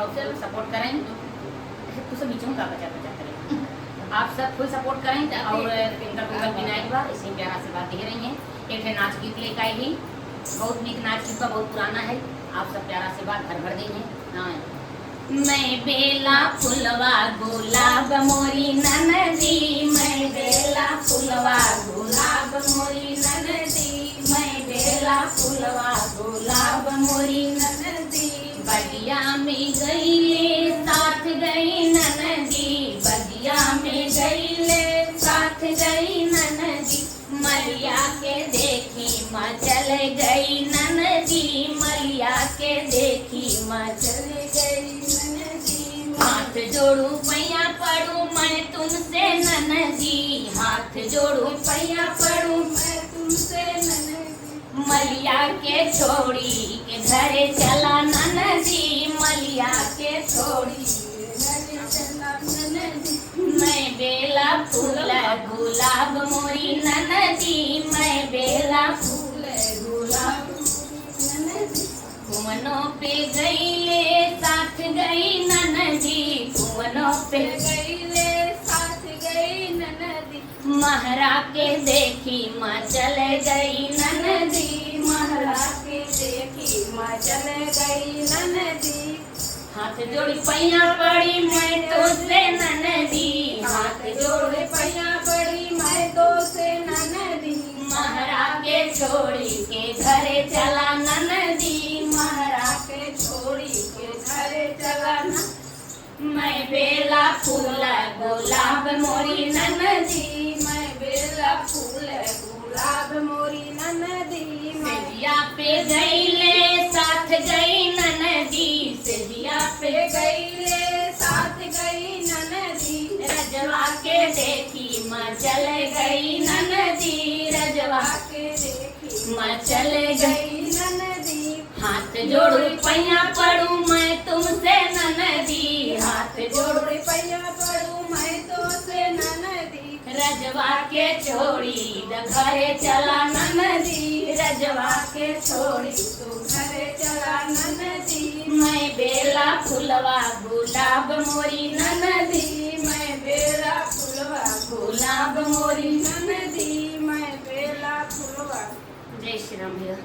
और चलो सपोर्ट करें। तू सब बीच में का बचा बचा करें। आप सब फुल सपोर्ट करें और इनका टोटल विनायक बा इसी प्यारा से बात दे रही हैं। एक है नाच गीत लेकर आई ही, बहुत नीक नाच गीत का, बहुत पुराना है। आप सब प्यारा से बात भर देंगे। हाँ, मैं बेला फुलवा गुलाब मोरी ननदी, मैं बेला फुलवा गुलाब मोरी ननदी, मैं बेला फुलवा गुलाब मोरी ननदी। बगिया में गईले साथ गई ननदी, बगिया में गईले साथ गई ननदी। मलिया के देखी माँ चले गई ननदी, मलिया के देखी माँ चले गई ननदी। हाथ जोड़ू पैया पड़ू मैं तुमसे ननदी, हाथ जोड़ू पैया पड़ू मैं तुमसे ननदी। मलिया के छोड़ी के घरे चला ननदी, मलिया के छोड़ी के घरे चला ननदी। मैं बेला फूल गुलाब मोरी ननदी, मैं बेला फूल गुलाब ननदी। कुमनों पे गईले साथ गई ननदी, कुमनों पे गईले साथ गई ननदी। महरा के देखी माँ चले गई ननदी, महरा के देखी माँ चले गई ननदी। हाथ जोड़ी पैया पड़ी मैं तो से ननदी, हाथ जोड़े पैया पड़ी मैं तो से ननदी। महरा के छोड़ी के घरे चला ननदी, महरा के छोड़ी के घरे चला न। मैं बेला फूल गुलाब मोरी ननदी, मैं बेला फूल गुलाब मोरी ननदी। सेजिया पे गईले साथ गई ननदी, सेजिया पे गईले साथ गई ननदी। रजवा के देखी माँ चले गई ननदी, रजवा के देखी माँ चले गई ननदी। हाथ जोड़ू पैया पड़ू मैं तुमसे ननदी, हाथ जोड़ू पैया पड़ू मैं तो से ननदी। रजवा के छोड़ी घरे चला ननदी, रजवा के छोड़ी तू घरे चला ननदी। मैं बेला फुलवा गुलाब मोरी ननदी, मैं बेला फुलवा गुलाब मोरी ननदी, मैं बेला फुलवा। जय श्री राम भैया।